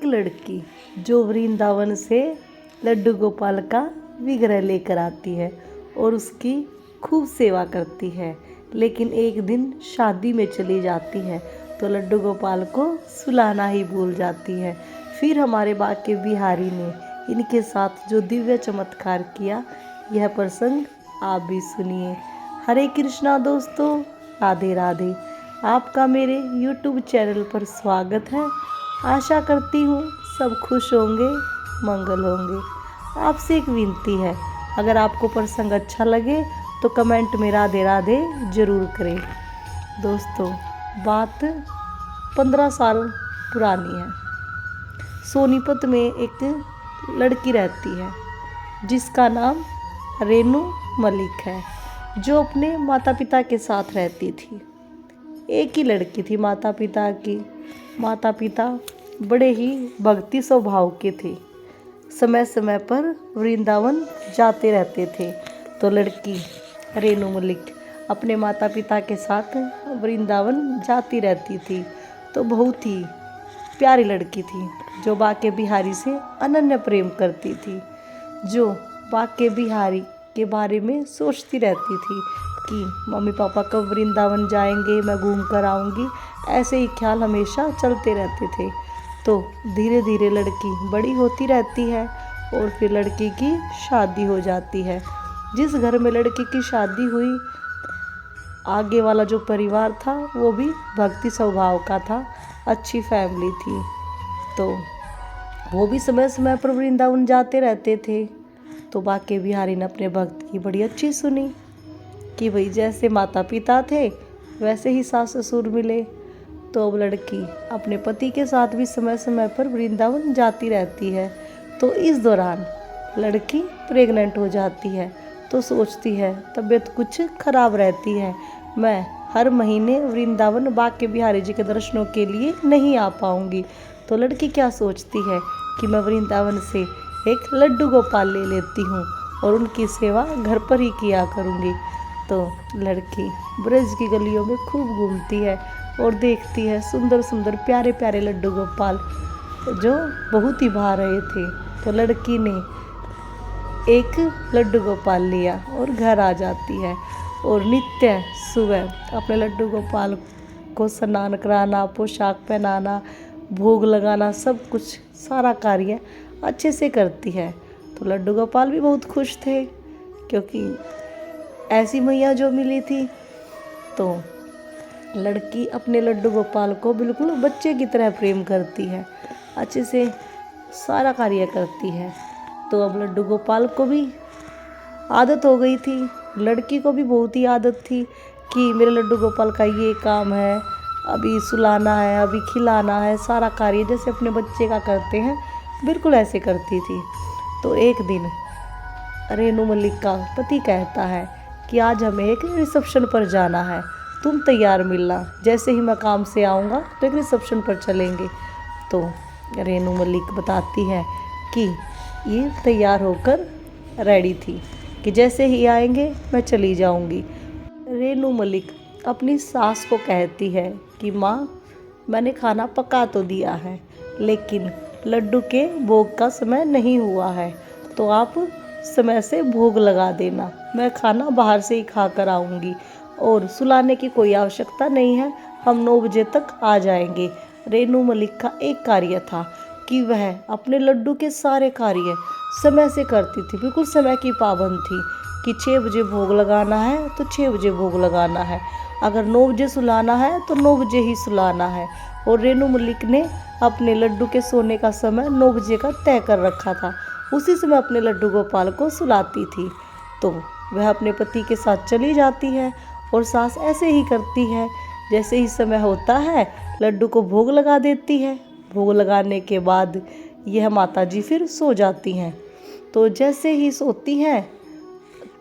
एक लड़की जो वृंदावन से लड्डू गोपाल का विग्रह लेकर आती है और उसकी खूब सेवा करती है, लेकिन एक दिन शादी में चली जाती है तो लड्डू गोपाल को सुलाना ही भूल जाती है। फिर हमारे बाके बिहारी ने इनके साथ जो दिव्य चमत्कार किया, यह प्रसंग आप भी सुनिए। हरे कृष्णा दोस्तों, राधे राधे। आपका मेरे YouTube चैनल पर स्वागत है। आशा करती हूँ सब खुश होंगे, मंगल होंगे। आपसे एक विनती है, अगर आपको प्रसंग अच्छा लगे तो कमेंट में राधे राधे ज़रूर करें। दोस्तों, बात 15 साल पुरानी है। सोनीपत में एक लड़की रहती है जिसका नाम रेनू मलिक है, जो अपने माता पिता के साथ रहती थी। एक ही लड़की थी माता पिता की। माता पिता बड़े ही भक्ति स्वभाव के थे, समय समय पर वृंदावन जाते रहते थे। तो लड़की रेनू मलिक अपने माता पिता के साथ वृंदावन जाती रहती थी। तो बहुत ही प्यारी लड़की थी, जो बाके बिहारी से अनन्य प्रेम करती थी, जो बाके बिहारी के बारे में सोचती रहती थी कि मम्मी पापा कब वृंदावन जाएंगे, मैं घूम कर आऊँगी। ऐसे ही ख्याल हमेशा चलते रहते थे। तो धीरे धीरे लड़की बड़ी होती रहती है और फिर लड़की की शादी हो जाती है। जिस घर में लड़की की शादी हुई, आगे वाला जो परिवार था वो भी भक्ति स्वभाव का था, अच्छी फैमिली थी। तो वो भी समय समय पर वृंदावन जाते रहते थे। तो बाके बिहारी ने अपने भक्त की बड़ी अच्छी सुनी कि भाई जैसे माता पिता थे वैसे ही सास ससुर मिले। तो अब लड़की अपने पति के साथ भी समय समय पर वृंदावन जाती रहती है। तो इस दौरान लड़की प्रेग्नेंट हो जाती है। तो सोचती है तबीयत कुछ खराब रहती है, मैं हर महीने वृंदावन बाके बिहारी जी के दर्शनों के लिए नहीं आ पाऊँगी। तो लड़की क्या सोचती है कि मैं वृंदावन से एक लड्डू गोपाल ले लेती हूँ और उनकी सेवा घर पर ही किया करूँगी। तो लड़की ब्रज की गलियों में खूब घूमती है और देखती है सुंदर सुंदर प्यारे प्यारे लड्डू गोपाल जो बहुत ही भा रहे थे। तो लड़की ने एक लड्डू गोपाल लिया और घर आ जाती है और नित्य सुबह अपने लड्डू गोपाल को स्नान कराना, पोशाक पहनाना, भोग लगाना, सब कुछ सारा कार्य अच्छे से करती है। तो लड्डू गोपाल भी बहुत खुश थे, क्योंकि ऐसी मैया जो मिली थी। तो लड़की अपने लड्डू गोपाल को बिल्कुल बच्चे की तरह प्रेम करती है, अच्छे से सारा कार्य करती है। तो अब लड्डू गोपाल को भी आदत हो गई थी, लड़की को भी बहुत ही आदत थी कि मेरे लड्डू गोपाल का ये काम है, अभी सुलाना है, अभी खिलाना है, सारा कार्य जैसे अपने बच्चे का करते हैं बिल्कुल ऐसे करती थी। तो एक दिन रेनू मलिक का पति कहता है कि आज हमें एक रिसेप्शन पर जाना है, तुम तैयार मिलना, जैसे ही मैं काम से आऊँगा तो एक रिसेप्शन पर चलेंगे। तो रेनू मलिक बताती है कि ये तैयार होकर रेडी थी कि जैसे ही आएंगे मैं चली जाऊँगी। रेनू मलिक अपनी सास को कहती है कि माँ, मैंने खाना पका तो दिया है, लेकिन लड्डू के भोग का समय नहीं हुआ है, तो आप समय से भोग लगा देना, मैं खाना बाहर से ही खा कर आऊँगी और सुलाने की कोई आवश्यकता नहीं है, हम 9 बजे तक आ जाएंगे। रेनू मलिक का एक कार्य था कि वह अपने लड्डू के सारे कार्य समय से करती थी, बिल्कुल समय की पाबंद थी कि 6 बजे भोग लगाना है तो 6 बजे भोग लगाना है, अगर 9 बजे सुलाना है तो 9 बजे ही सुलाना है। और रेनू मलिक ने अपने लड्डू के सोने का समय 9 बजे का तय कर रखा था, उसी समय अपने लड्डू गोपाल को सुलाती थी। तो वह अपने पति के साथ चली जाती है और सास ऐसे ही करती है, जैसे ही समय होता है लड्डू को भोग लगा देती है। भोग लगाने के बाद यह माता जी फिर सो जाती हैं। तो जैसे ही सोती हैं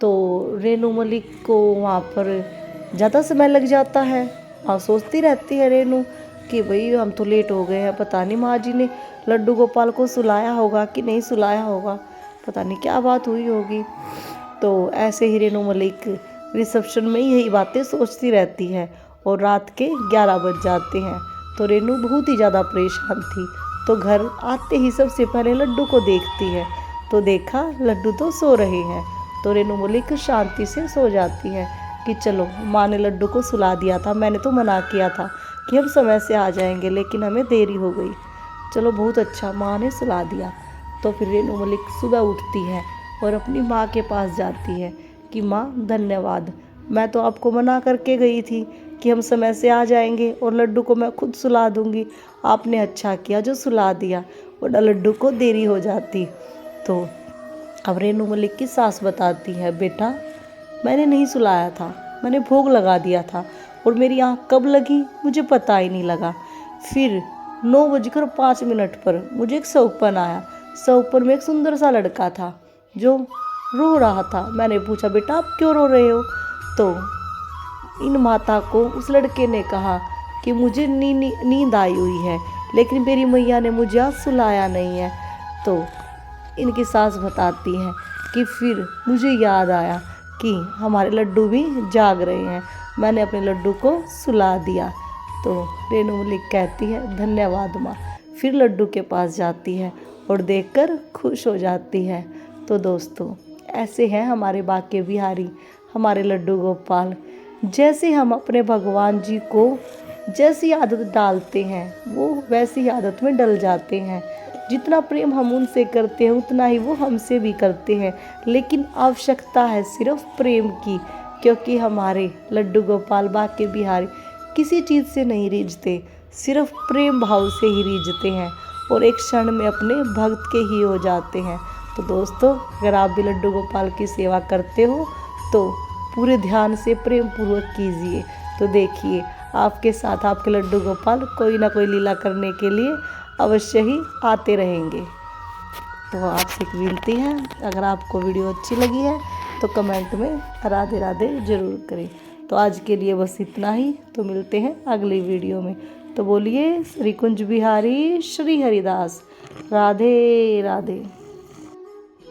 तो रेनू मलिक को वहाँ पर ज़्यादा समय लग जाता है। हाँ, सोचती रहती है रेनू कि भाई हम तो लेट हो गए हैं, पता नहीं माँ जी ने लड्डू गोपाल को सुलाया होगा कि नहीं सुलाया होगा, पता नहीं क्या बात हुई होगी। तो ऐसे ही रेनू मलिक रिसेप्शन में यही बातें सोचती रहती है और रात के 11 बज जाते हैं। तो रेनू बहुत ही ज़्यादा परेशान थी तो घर आते ही सबसे पहले लड्डू को देखती है, तो देखा लड्डू तो सो रहे हैं। तो रेनू मलिक शांति से सो जाती है कि चलो माँ ने लड्डू को सुला दिया था, मैंने तो मना किया था कि हम समय से आ जाएंगे लेकिन हमें देरी हो गई, चलो बहुत अच्छा माँ ने सुला दिया। तो फिर रेनू मलिक सुबह उठती है और अपनी माँ के पास जाती है कि माँ धन्यवाद, मैं तो आपको मना करके गई थी कि हम समय से आ जाएंगे और लड्डू को मैं खुद सुला दूंगी, आपने अच्छा किया जो सुला दिया, वरना लड्डू को देरी हो जाती। तो अब रेनू मलिक की सास बताती है, बेटा मैंने नहीं सुलाया था, मैंने भोग लगा दिया था और मेरी आँख कब लगी मुझे पता ही नहीं लगा। फिर 9:05 पर मुझे एक सौंपन आया, सौंपन में एक सुंदर सा लड़का था जो रो रहा था। मैंने पूछा बेटा आप क्यों रो रहे हो? तो इन माता को उस लड़के ने कहा कि मुझे नींद आई हुई है लेकिन मेरी मैया ने मुझे आज सुलाया नहीं है। तो इनकी सास बताती हैं कि फिर मुझे याद आया कि हमारे लड्डू भी जाग रहे हैं, मैंने अपने लड्डू को सुला दिया। तो रेनू मलिक कहती है धन्यवाद माँ, फिर लड्डू के पास जाती है और देखकर खुश हो जाती है। तो दोस्तों ऐसे हैं हमारे बाके बिहारी, हमारे लड्डू गोपाल। जैसे हम अपने भगवान जी को जैसी आदत डालते हैं वो वैसी आदत में डल जाते हैं। जितना प्रेम हम उनसे करते हैं उतना ही वो हमसे भी करते हैं, लेकिन आवश्यकता है सिर्फ प्रेम की, क्योंकि हमारे लड्डू गोपाल बाके बिहारी किसी चीज़ से नहीं रीझते, सिर्फ प्रेम भाव से ही रीझते हैं और एक क्षण में अपने भक्त के ही हो जाते हैं। तो दोस्तों अगर आप भी लड्डू गोपाल की सेवा करते हो तो पूरे ध्यान से प्रेम पूर्वक कीजिए। तो देखिए आपके साथ आपके लड्डू गोपाल कोई ना कोई लीला करने के लिए अवश्य ही आते रहेंगे। तो आपसे एक विनती है, अगर आपको वीडियो अच्छी लगी है तो कमेंट में राधे राधे ज़रूर करें। तो आज के लिए बस इतना ही, तो मिलते हैं अगली वीडियो में। तो बोलिए श्री कुंज बिहारी श्री हरिदास, राधे राधे।